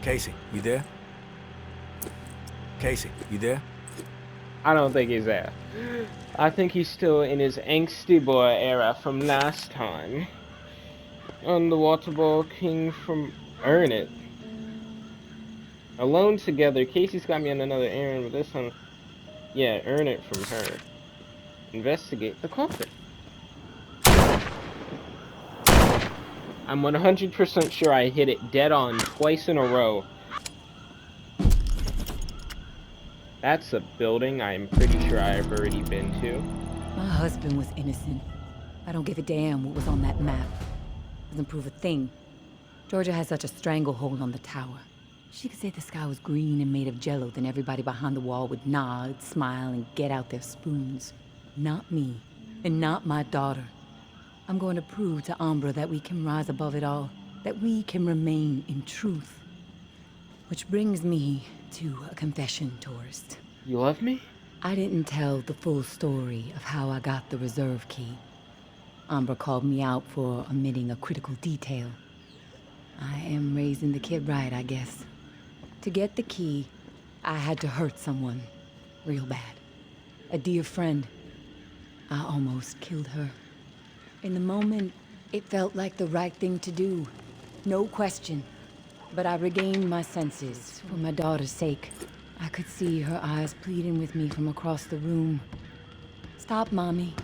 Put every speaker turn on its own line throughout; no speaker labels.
Casey, you there? Casey, you there?
I don't think he's there. I think he's still in his angsty boy era from last time. On the water ball king from Earn It. Alone together, Casey's got me on another errand, but this one, yeah, earn it from her. Investigate the coffin. I'm 100% sure I hit it dead on twice in a row. That's a building I'm pretty sure I've already been to.
My husband was innocent. I don't give a damn what was on that map. Doesn't prove a thing. Georgia has such a stranglehold on the tower. She could say the sky was green and made of jello, then everybody behind the wall would nod, smile, and get out their spoons. Not me, and not my daughter. I'm going to prove to Umbra that we can rise above it all, that we can remain in truth. Which brings me to a confession, tourist.
You love me?
I didn't tell the full story of how I got the reserve key. Umbra called me out for omitting a critical detail. I am raising the kid right, I guess. To get the key, I had to hurt someone. Real bad. A dear friend. I almost killed her. In the moment, it felt like the right thing to do. No question. But I regained my senses for my daughter's sake. I could see her eyes pleading with me from across the room. Stop, Mommy.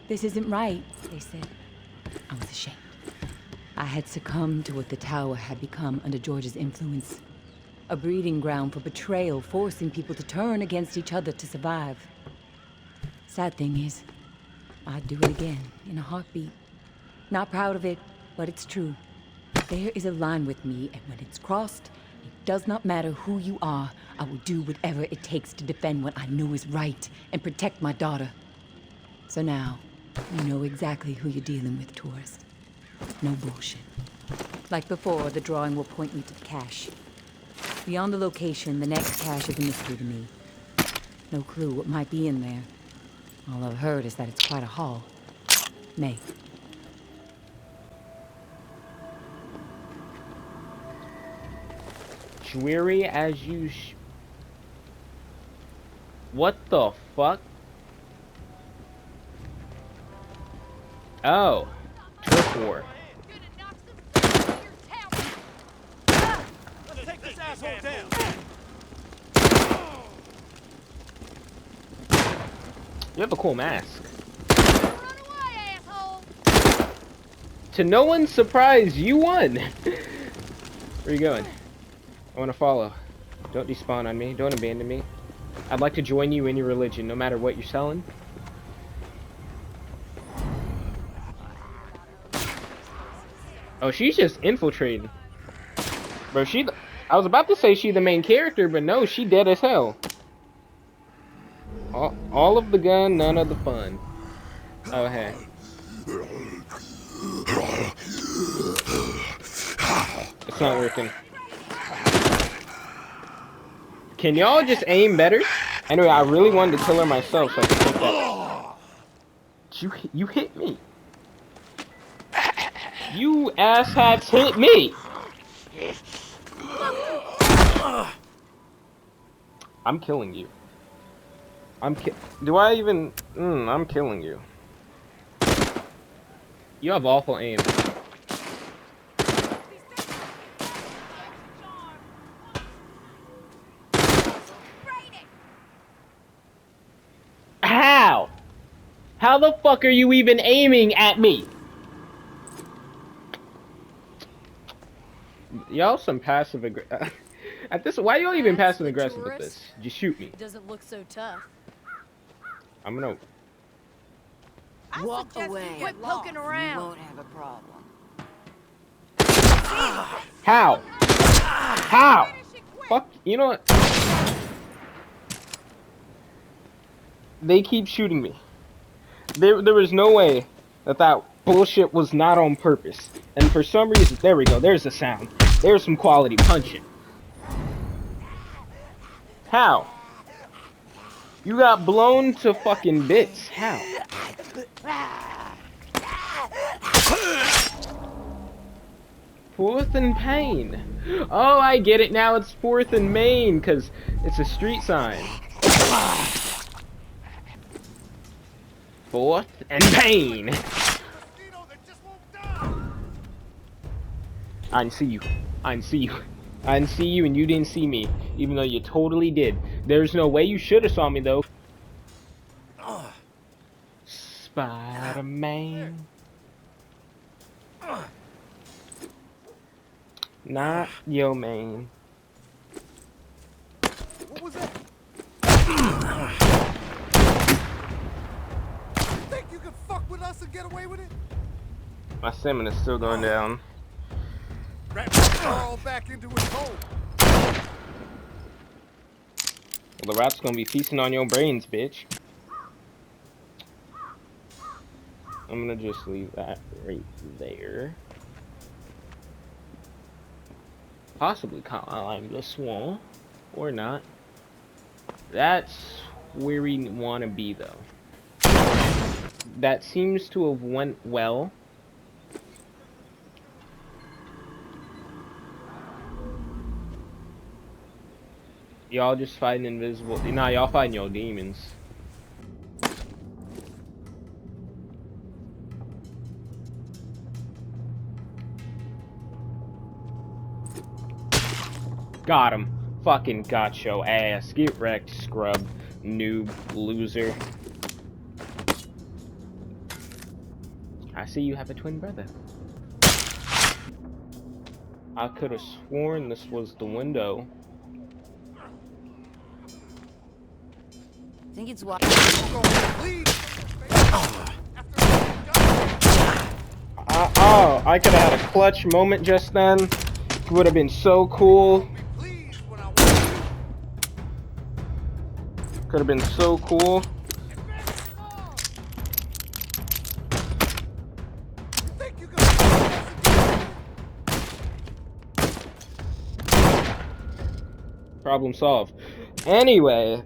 This isn't right, they said. I was ashamed. I had succumbed to what the tower had become under George's influence. A breeding ground for betrayal, forcing people to turn against each other to survive. Sad thing is, I'd do it again, in a heartbeat. Not proud of it, but it's true. There is a line with me, and when it's crossed, it does not matter who you are, I will do whatever it takes to defend what I know is right and protect my daughter. So now, you know exactly who you're dealing with, tourist. No bullshit. Like before, the drawing will point me to the cache. Beyond the location, the next cache is a mystery to me. No clue what might be in there. All I've heard is that it's quite a haul. May.
Dreary as you What the fuck? Oh. Turf war.
Take this asshole down.
You have a cool mask.
Run away, asshole!
To no one's surprise, you won! Where are you going? I want to follow. Don't despawn on me. Don't abandon me. I'd like to join you in your religion, no matter what you're selling. Oh, she's just infiltrating. Bro, I was about to say she the main character, but no, she dead as hell. All of the gun, none of the fun. Oh, hey. It's not working. Can y'all just aim better? Anyway, I really wanted to kill her myself, so I can take that. You hit me. You asshats hit me. I'm killing you. Do I even? I'm killing you. You have awful aim. How? How the fuck are you even aiming at me? Y'all some passive aggressive. At this, why y'all even passive aggressive with this? Just shoot me.
It doesn't look so tough.
I'm gonna
Walk away. Quit poking around.
You won't have a problem.
How? How? Fuck, you know what? They keep shooting me. There was no way that bullshit was not on purpose. And for some reason, there we go, there's the sound. There's some quality punching. How? You got blown to fucking bits. How? 4th and Pain. Oh, I get it now. It's 4th and Main because it's a street sign. 4th and Pain. I didn't see you. I didn't see you. I didn't see you and you didn't see me, even though you totally did. There's no way you should have saw me though. Spider-Man. Not yo man.
What was that? Think you can fuck with us and get away with it?
My stamina's still going down.
Rat all back into his hole.
Well, the rat's gonna be feasting on your brains, bitch. I'm gonna just leave that right there. Possibly climb this wall, or not. That's where we want to be, though. That seems to have went well. Y'all just fighting invisible. Nah, y'all fighting your demons. Got him. Fucking got your ass. Get wrecked, scrub. Noob. Loser. I see you have a twin brother. I could have sworn this was the window.
I think it's what.
Oh, I could have had a clutch moment just then. It would have been so cool. Could have been so cool. Problem solved. Anyway,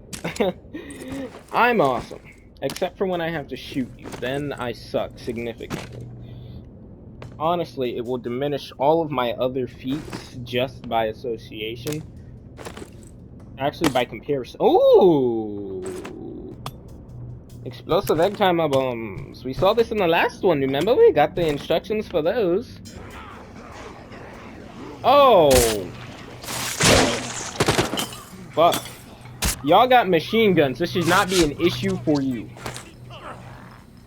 I'm awesome. Except for when I have to shoot you. Then I suck significantly. Honestly, it will diminish all of my other feats just by association. Actually, by comparison. Ooh! Explosive egg timer bombs. We saw this in the last one, remember? We got the instructions for those. Oh! Fuck. Y'all got machine guns. This should not be an issue for you.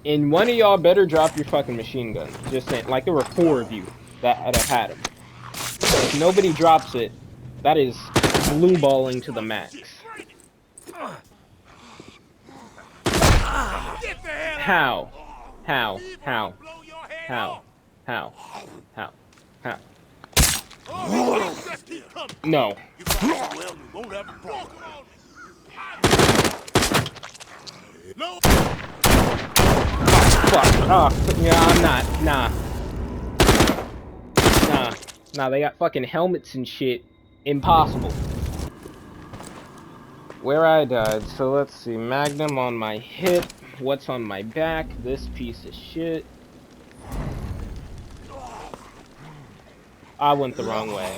And one of y'all better drop your fucking machine gun. Just saying. Like, there were 4 of you that have had them. If nobody drops it, that is blue balling to the max. How? How? How? How? How? How? How? No. Fuck. Oh, yeah, I'm not. Nah. Nah, they got fucking helmets and shit. Impossible. Where I died. So let's see. Magnum on my hip. What's on my back? This piece of shit. I went the wrong way.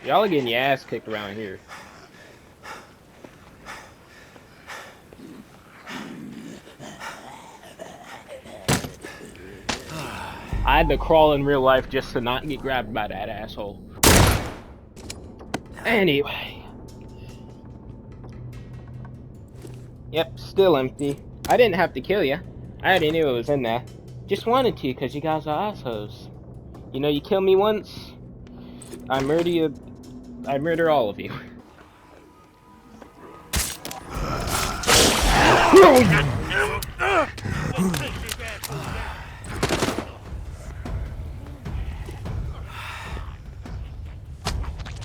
Y'all are getting your ass kicked around here. I had to crawl in real life just to not get grabbed by that asshole. Anyway. Yep, still empty. I didn't have to kill you. I already knew it was in there. Just wanted to, because you guys are assholes. You know, you kill me once, I murder you. I murder all of you.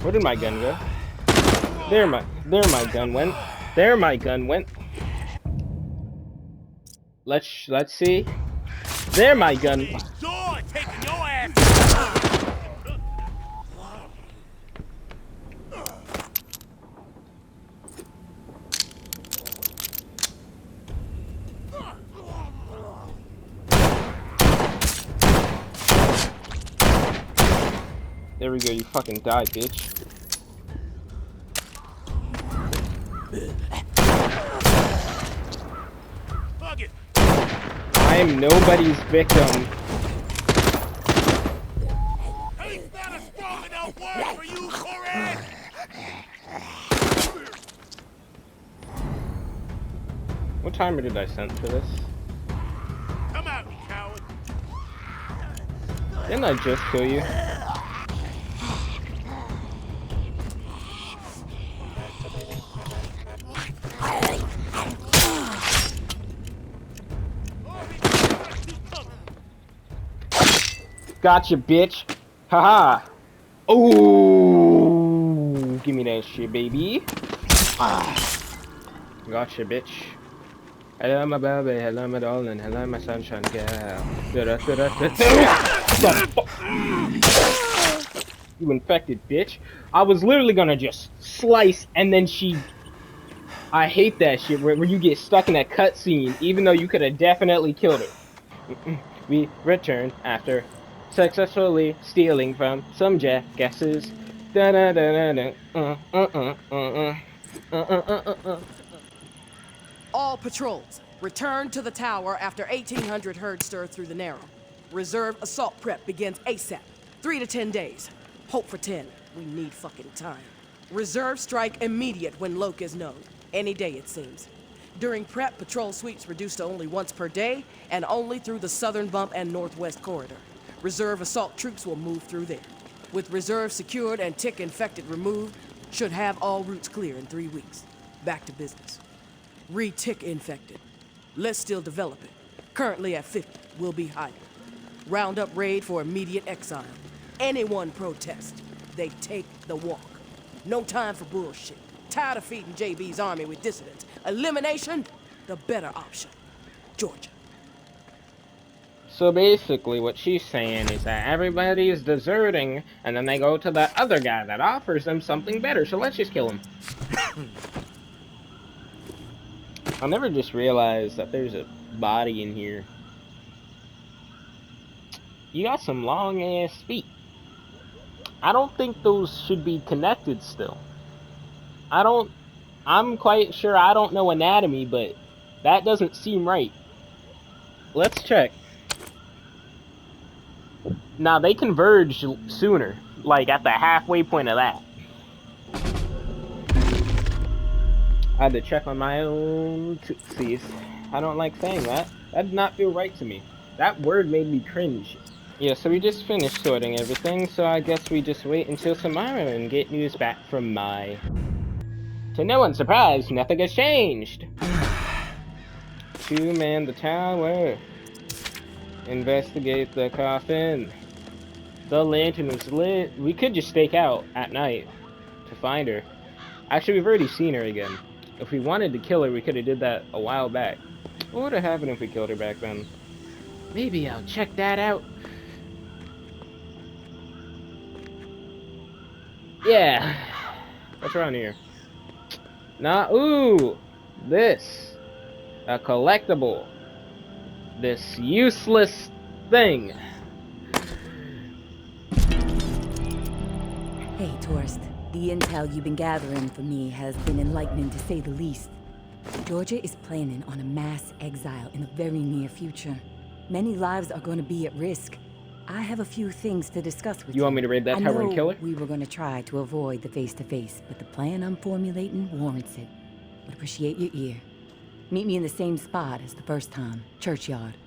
Where did my gun go? There my gun went. There my gun went. Let's see. There my gun. There we go, you fucking die, bitch.
Fuck it.
I am nobody's victim.
Ain't that a strong enough word for you, Corey?
What timer did I set for this?
Come out, you coward.
Didn't I just kill you? Gotcha, bitch. Haha. Ooh, give me that shit, baby. Gotcha, bitch. Hello, my baby. Hello, my darling. Hello, my sunshine girl. You infected, bitch. I was literally gonna just slice, and then she... I hate that shit where you get stuck in that cutscene, even though you could have definitely killed her. We return after successfully stealing from some jackasses. Da da da da da.
All patrols, return to the tower after 1800 herd stir through the Narrow. Reserve assault prep begins ASAP. 3 to 10 days. Hope for 10. We need fucking time. Reserve strike immediate when Loke is known. Any day, it seems. During prep, patrol sweeps reduced to only once per day, and only through the southern bump and northwest corridor. Reserve assault troops will move through there. With reserve secured and tick infected removed, should have all routes clear in 3 weeks. Back to business. Re-tick infected. Let's still develop it. Currently at 50, we'll be hiding. Round up raid for immediate exile. Anyone protest, they take the walk. No time for bullshit. Tired of feeding JB's army with dissidents. Elimination, the better option. Georgia.
So basically what she's saying is that everybody is deserting, and then they go to that other guy that offers them something better, so let's just kill him. I'll never just realize that there's a body in here. You got some long ass feet. I don't think those should be connected still. I'm quite sure I don't know anatomy, but that doesn't seem right. Let's check. Now they converge sooner, like at the halfway point of that. I had to check on my own tootsies. I don't like saying that. That did not feel right to me. That word made me cringe. Yeah, so we just finished sorting everything, so I guess we just wait until tomorrow and get news back from Mai. To no one's surprise, nothing has changed. To man the tower. Investigate the coffin. The lantern was lit. We could just stake out at night to find her. Actually, we've already seen her again. If we wanted to kill her, we could have did that a while back. What would have happened if we killed her back then? Maybe I'll check that out. Yeah. What's around here? Nah, ooh! This. A collectible. This useless thing.
Hey, tourist. The intel you've been gathering for me has been enlightening to say the least. Georgia is planning on a mass exile in the very near future. Many lives are going to be at risk. I have a few things to discuss with you.
You want me to raid that tower and kill her?
We were going to try to avoid the face-to-face, but the plan I'm formulating warrants it. Would appreciate your ear. Meet me in the same spot as the first time, Churchyard.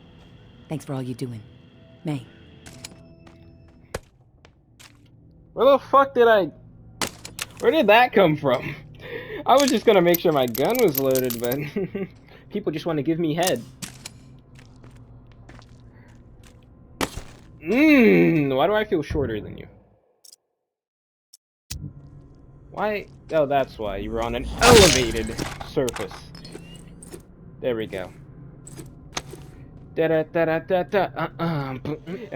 Thanks for all you're doing. May.
Where the fuck did I... Where did that come from? I was just gonna make sure my gun was loaded, but... people just want to give me head. Why do I feel shorter than you? Why? Oh, that's why. You were on an elevated surface. There we go. And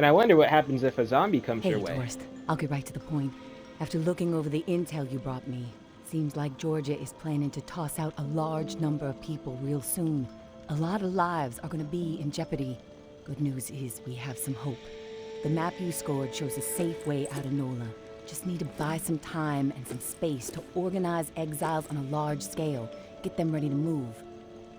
I wonder what happens if a zombie comes your way.
Hey, tourist. I'll get right to the point. After looking over the intel you brought me, seems like Georgia is planning to toss out a large number of people real soon. A lot of lives are going to be in jeopardy. Good news is we have some hope. The map you scored shows a safe way out of NOLA. Just need to buy some time and some space to organize exiles on a large scale, get them ready to move.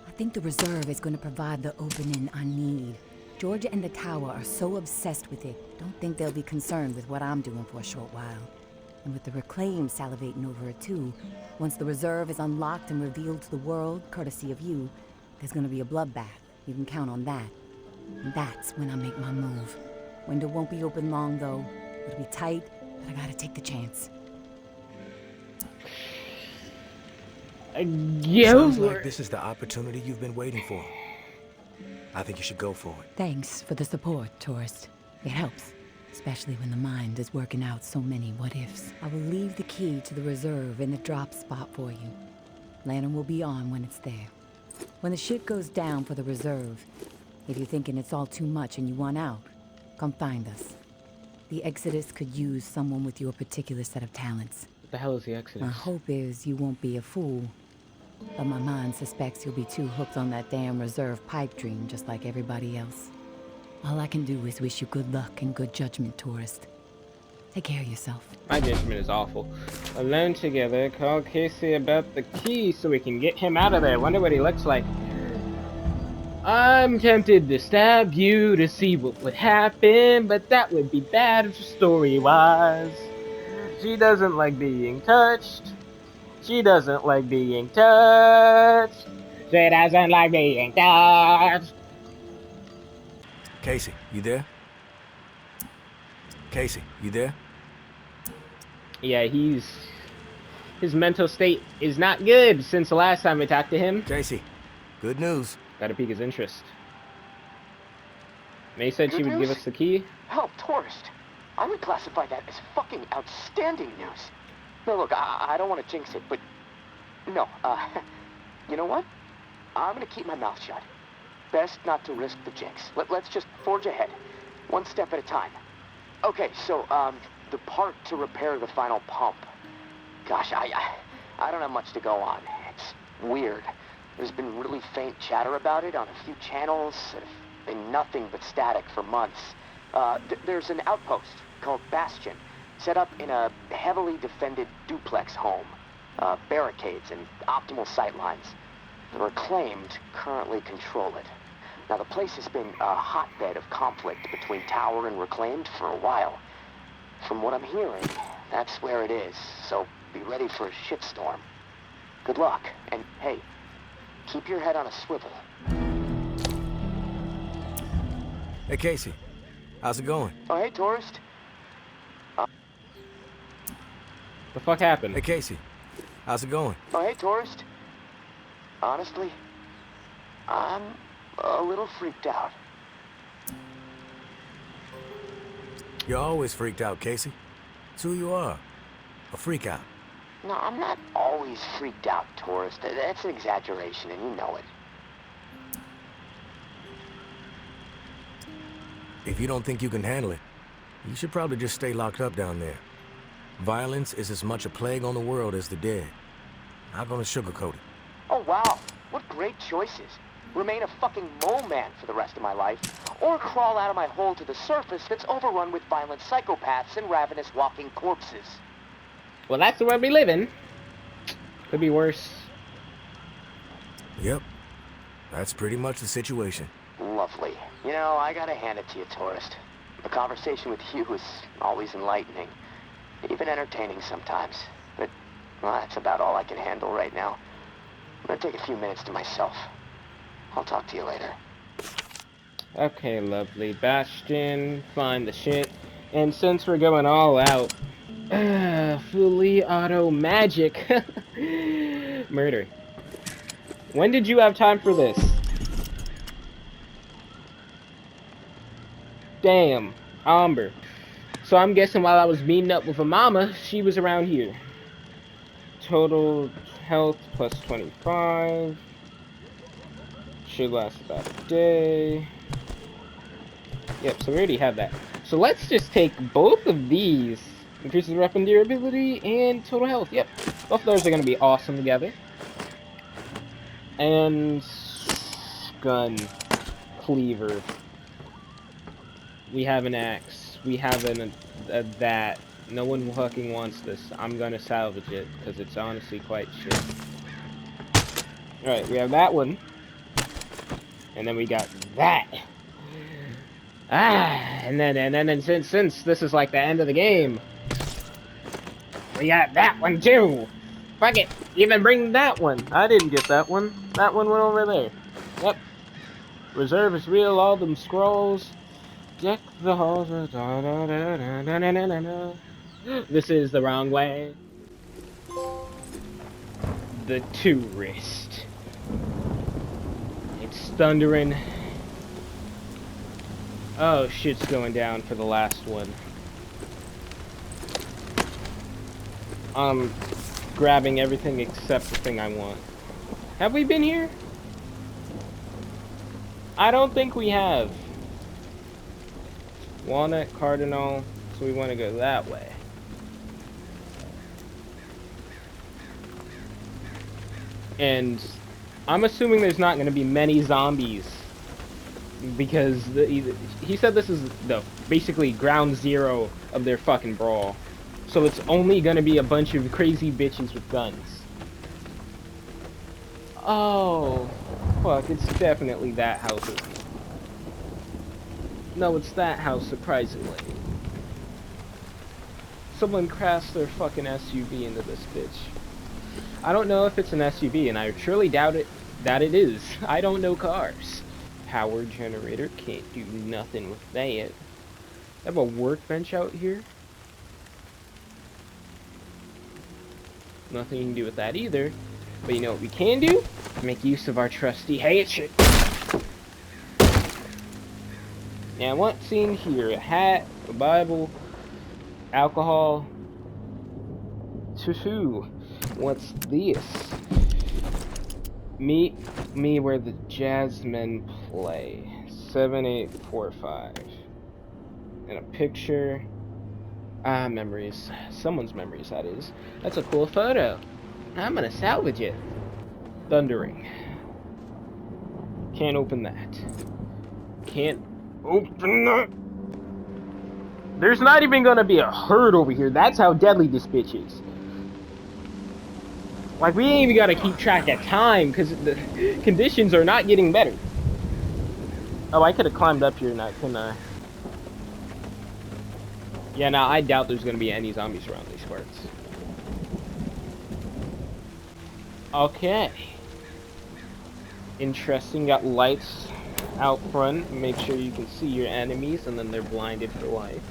I think the reserve is going to provide the opening I need. Georgia and the Tower are so obsessed with it, don't think they'll be concerned with what I'm doing for a short while. And with the Reclaim salivating over it too, once the reserve is unlocked and revealed to the world, courtesy of you, there's gonna be a bloodbath. You can count on that. And that's when I make my move. Window won't be open long though. It'll be tight, but I gotta take the chance.
Sounds like this is the opportunity you've been waiting for. I think you should go for it.
Thanks for the support, tourist. It helps, especially when the mind is working out so many what-ifs. I will leave the key to the reserve in the drop spot for you. Lantern will be on when it's there. When the shit goes down for the reserve, if you're thinking it's all too much and you want out, come find us. The Exodus could use someone with your particular set of talents.
What the hell is the Exodus?
My hope is you won't be a fool. But my mind suspects you'll be too hooked on that damn reserve pipe dream just like everybody else. All I can do is wish you good luck and good judgment, tourist. Take care of yourself.
My judgment is awful. Alone together, call Casey about the key so we can get him out of there. Wonder what he looks like. I'm tempted to stab you to see what would happen, but that would be bad story-wise. She doesn't like being touched. She doesn't like being touched. She doesn't like being touched.
Casey, you there? Casey, you there?
Yeah, his mental state is not good since the last time we talked to him.
Casey, good news.
Gotta pique his interest. May said she
Good
would
news?
give us the key.
Hell, tourist. I would classify that as fucking outstanding news. No, look, I don't want to jinx it, but... No, you know what? I'm gonna keep my mouth shut. Best not to risk the jinx. Let's just forge ahead. One step at a time. Okay, so, the part to repair the final pump. Gosh, I don't have much to go on. It's weird. There's been really faint chatter about it on a few channels. Been nothing but static for months. There's an outpost called Bastion, set up in a heavily defended duplex home. Barricades and optimal sightlines. The Reclaimed currently control it. Now, the place has been a hotbed of conflict between Tower and Reclaimed for a while. From what I'm hearing, that's where it is, so be ready for a shitstorm. Good luck, and hey, keep your head on a swivel.
Hey, Casey. How's it going?
Oh, hey, tourist.
The fuck happened?
Hey, Casey. How's it going?
Oh, hey, tourist. Honestly, I'm a little freaked out.
You're always freaked out, Casey. It's who you are. A freak out.
No, I'm not always freaked out, tourist. That's an exaggeration, and you know it.
If you don't think you can handle it, you should probably just stay locked up down there. Violence is as much a plague on the world as the dead. Not gonna sugarcoat it.
Oh, wow. What great choices. Remain a fucking mole man for the rest of my life, or crawl out of my hole to the surface that's overrun with violent psychopaths and ravenous walking corpses.
Well, that's the world we live in. Could be worse.
Yep. That's pretty much the situation.
Lovely. You know, I gotta hand it to you, tourist. The conversation with you is always enlightening. Even entertaining sometimes. But, well, that's about all I can handle right now. I'm gonna take a few minutes to myself. I'll talk to you later.
Okay, lovely. Bastion, find the shit. And since we're going all out, fully auto magic. Murder. When did you have time for this? Damn, Amber. So I'm guessing while I was meeting up with a mama, she was around here. Total health plus 25. Should last about a day. Yep, so we already have that. So let's just take both of these. Increases weapon durability and total health. Yep, both of those are going to be awesome together. And gun cleaver. We have an axe. We have that. No one fucking wants this. I'm gonna salvage it, because it's honestly quite shit. Alright, we have that one. And then we got that. And then since this is like the end of the game, we got that one too. Fuck it, even bring that one. I didn't get that one. That one went over there. Yep. Reserve is real. All them scrolls. Deck the halls. This is the wrong way. The tourist. It's thundering. Oh, shit's going down for the last one. I'm grabbing everything except the thing I want. Have we been here? I don't think we have. Walnut, Cardinal, so we want to go that way. And I'm assuming there's not going to be many zombies. Because he said this is the basically ground zero of their fucking brawl. So it's only gonna be a bunch of crazy bitches with guns. Oh, fuck, it's definitely that house. No, it's that house, surprisingly. Someone crashed their fucking SUV into this bitch. I don't know if it's an SUV, and I truly doubt it that it is. I don't know cars. Power generator, can't do nothing with that. I have a workbench out here. Nothing you can do with that either. But you know what we can do? Make use of our trusty hatchet. Now what's in here? A hat, a Bible, alcohol. Choo-choo. What's this? Meet me where the jazzmen play. 7845. And a picture. Ah, memories. Someone's memories, that is. That's a cool photo. I'm gonna salvage it. Thundering. Can't open that. Can't open that. There's not even gonna be a herd over here. That's how deadly this bitch is. Like, we ain't even gotta keep track of time, because the conditions are not getting better. Oh, I could have climbed up here, not couldn't I? Yeah, now I doubt there's gonna be any zombies around these parts. Okay. Interesting, got lights out front. Make sure you can see your enemies, and then they're blinded for life.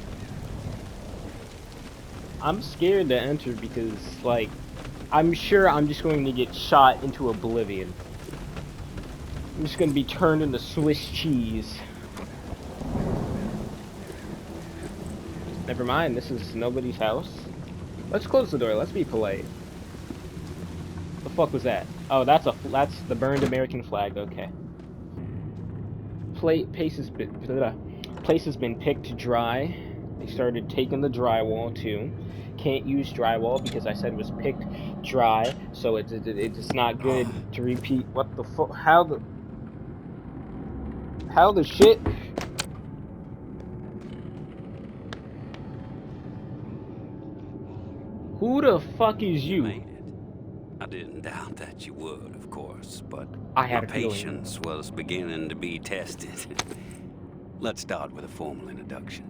I'm scared to enter because, like, I'm sure I'm just going to get shot into oblivion. I'm just going to be turned into Swiss cheese. Never mind, this is nobody's house. Let's close the door, let's be polite. The fuck was that? Oh, that's the burned American flag, okay. Place has been picked dry. They started taking the drywall too. Can't use drywall because I said it was picked dry, so it's not good to repeat. What the fuck? How the shit? Who the fuck is you?
Made it. I didn't doubt that you would, of course, but
I had
my
a feeling.
patience was beginning to be tested. Let's start with a formal introduction.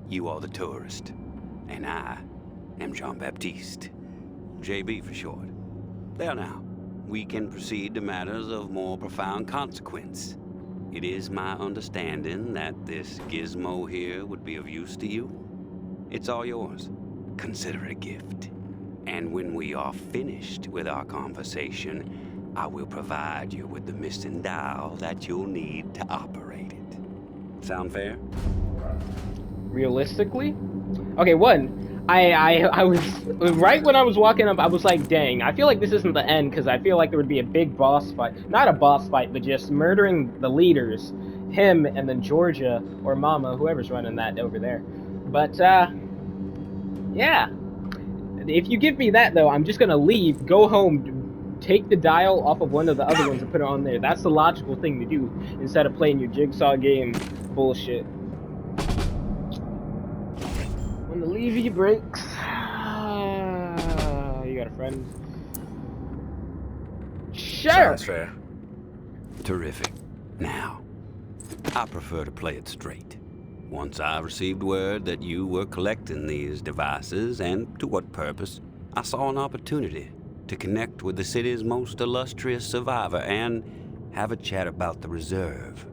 You are the tourist, and I am Jean-Baptiste. JB for short. There now, we can proceed to matters of more profound consequence. It is my understanding that this gizmo here would be of use to you. It's all yours. Consider it a gift. And when we are finished with our conversation, I will provide you with the missing dial that you'll need to operate it. Sound fair?
Realistically? Okay, one. I was right when I was walking up. I was like, "Dang! I feel like this isn't the end because I feel like there would be a big boss fight. Not a boss fight, but just murdering the leaders, him and then Georgia or Mama, whoever's running that over there." But yeah. If you give me that though, I'm just gonna leave, go home, take the dial off of one of the other ones and put it on there. That's the logical thing to do instead of playing your jigsaw game bullshit. On the levy brakes. You got a friend? Sure.
Sounds fair.
Terrific. Now, I prefer to play it straight. Once I received word that you were collecting these devices, and to what purpose, I saw an opportunity to connect with the city's most illustrious survivor and have a chat about the reserve.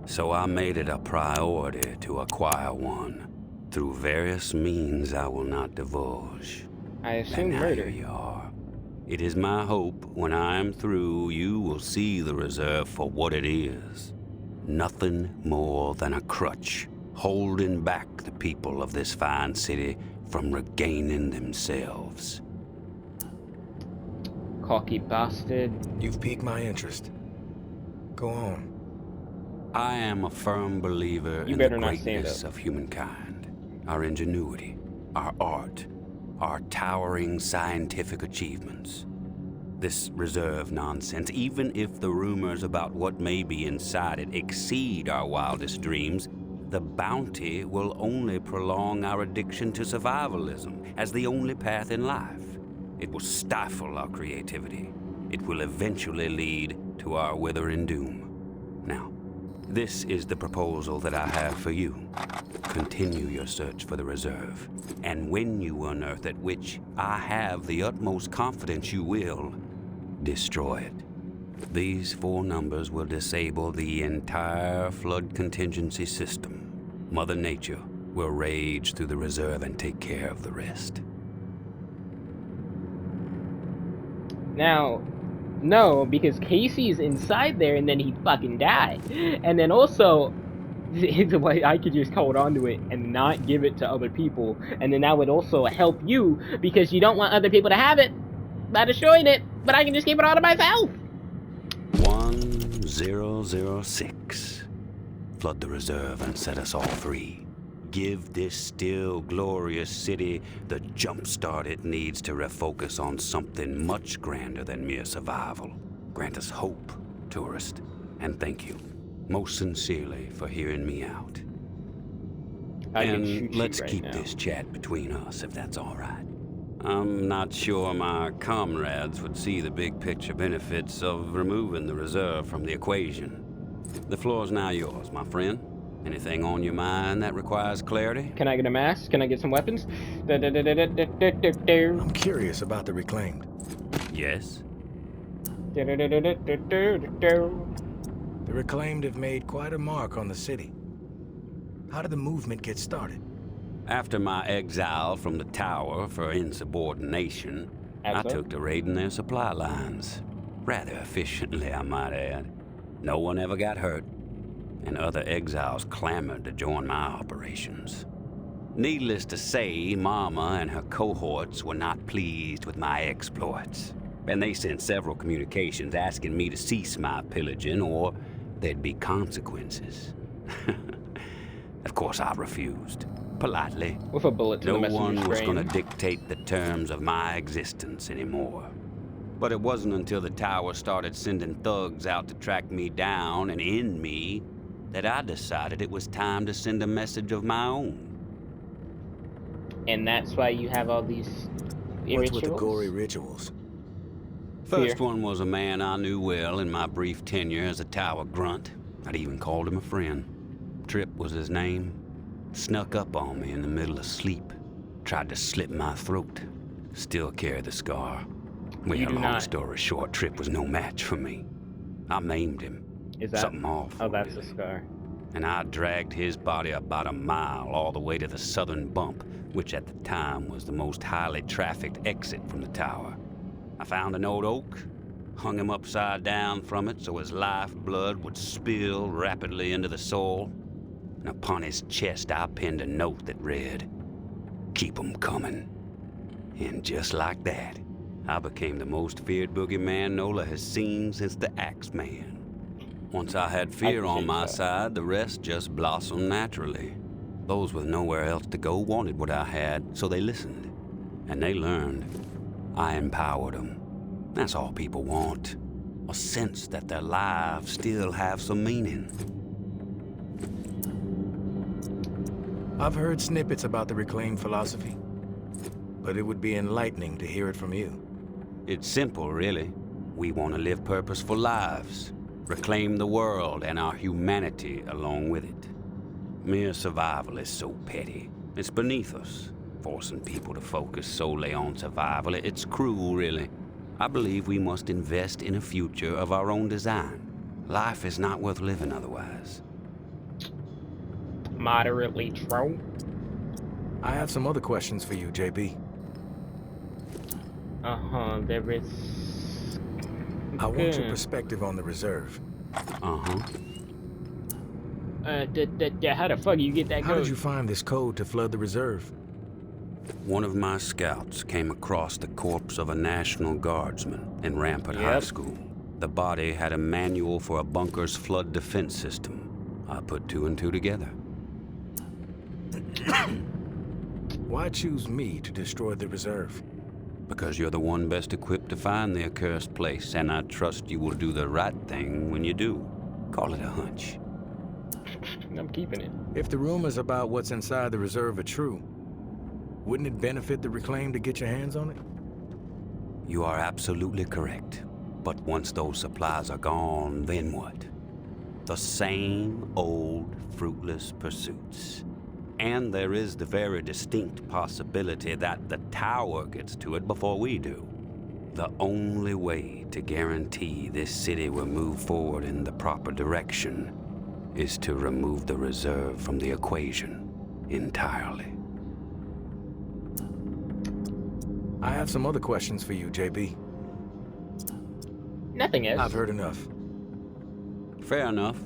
So I made it a priority to acquire one, through various means I will not divulge.
I assume
And now
murder.
here you are. It is my hope when I am through, you will see the reserve for what it is. Nothing more than a crutch, holding back the people of this fine city from regaining themselves.
Cocky bastard.
You've piqued my interest. Go on.
I am a firm believer
You
in
better
the
not stand
greatness
up.
of humankind, our ingenuity, our art, our towering scientific achievements. This reserve nonsense, even if the rumors about what may be inside it exceed our wildest dreams, the bounty will only prolong our addiction to survivalism as the only path in life. It will stifle our creativity. It will eventually lead to our withering doom. Now, this is the proposal that I have for you. Continue your search for the reserve, and when you unearth it, which I have the utmost confidence you will, destroy it. These 4 numbers will disable the entire flood contingency system. Mother Nature will rage through the reserve and take care of the rest.
Now, no, because Casey's inside there and then he'd fucking die. And then also, the way I could just hold on to it and not give it to other people. And then that would also help you because you don't want other people to have it by destroying it. But I can just keep it all to myself.
1006. Flood the reserve and set us all free. Give this still glorious city the jump start it needs to refocus on something much grander than mere survival. Grant us hope, tourist, and thank you most sincerely for hearing me out.
I can shoot
And
you
let's
right
keep
now.
this chat between us, if that's all right. I'm not sure my comrades would see the big picture benefits of removing the reserve from the equation. The floor's now yours, my friend. Anything on your mind that requires clarity?
Can I get a mask? Can I get some weapons?
I'm curious about the reclaimed.
Yes.
The reclaimed have made quite a mark on the city. How did the movement get started?
After my exile from the tower for insubordination, I took to raiding their supply lines. Rather efficiently, I might add. No one ever got hurt, and other exiles clamored to join my operations. Needless to say, Mama and her cohorts were not pleased with my exploits, and they sent several communications asking me to cease my pillaging or there'd be consequences. Of course, I refused, politely.
With a bullet to
No
the messenger's
one was
brain.
going to dictate the terms of my existence anymore. But it wasn't until the tower started sending thugs out to track me down and end me that I decided it was time to send a message of my own.
And that's why you have all these
What's with the
rituals?
gory rituals?
First one was a man I knew well in my brief tenure as a tower grunt. I'd even called him a friend. Tripp was his name. Snuck up on me in the middle of sleep. Tried to slit my throat. Still carry the scar. Well,
You do
long
not.
story short, Tripp was no match for me. I maimed him.
Is that?
Something awful.
Oh, that's
really.
the scar.
And I dragged his body about a mile all the way to the southern bump, which at the time was the most highly trafficked exit from the tower. I found an old oak, hung him upside down from it so his lifeblood would spill rapidly into the soil, and upon his chest I pinned a note that read, "Keep 'em coming." And just like that, I became the most feared boogeyman Nola has seen since the Axeman. Once I had fear on my side, the rest just blossomed naturally. Those with nowhere else to go wanted what I had, so they listened. And they learned. I empowered them. That's all people want. A sense that their lives still have some meaning.
I've heard snippets about the Reclaim philosophy, but it would be enlightening to hear it from you.
It's simple, really. We want to live purposeful lives, reclaim the world and our humanity along with it. Mere survival is so petty. It's beneath us, forcing people to focus solely on survival. It's cruel, really. I believe we must invest in a future of our own design. Life is not worth living otherwise.
Moderately true.
I have some other questions for you, JB.
There is...
I want your perspective on the reserve.
Uh-huh.
How the fuck you get that
How
code?
did you find this code to flood the reserve?
One of my scouts came across the corpse of a National Guardsman in Rampart High School. The body had a manual for a bunker's flood defense system. I put two and two together.
Why choose me to destroy the reserve?
Because you're the one best equipped to find the accursed place, and I trust you will do the right thing when you do. Call it a hunch.
I'm keeping it.
If the rumors about what's inside the reserve are true, wouldn't it benefit the Reclaim to get your hands on it?
You are absolutely correct. But once those supplies are gone, then what? The same old fruitless pursuits. And there is the very distinct possibility that the tower gets to it before we do. The only way to guarantee this city will move forward in the proper direction is to remove the reserve from the equation entirely.
I have some other questions for you, JB.
Nothing else.
I've heard enough.
Fair enough.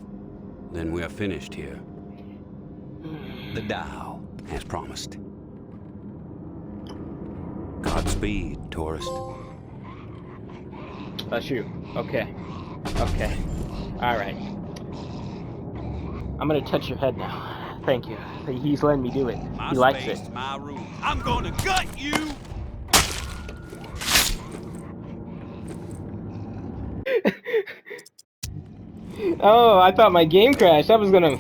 Then we are finished here. The dial, as promised. Godspeed, tourist.
That's you. Okay. Okay. Alright. I'm gonna touch your head now. Thank you. He's letting me do it.
My
He likes
space,
it.
my rules. I'm gonna gut you!
Oh, I thought my game crashed. I was gonna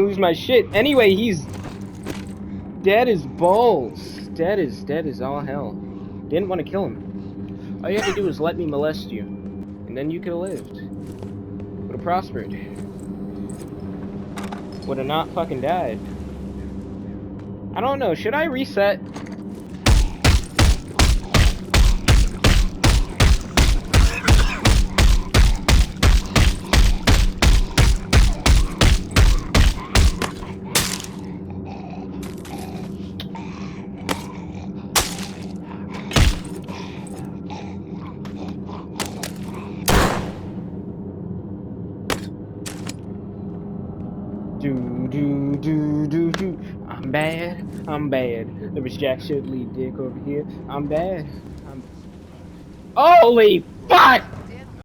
lose my shit. Anyway, he's dead as balls. Dead as all hell. Didn't want to kill him. All you had to do was let me molest you, and then you could have lived. Would have prospered. Would have not fucking died. I don't know. Should I reset? Do. I'm bad. There was Jack Shedley dick over here. I'm bad. Holy fuck!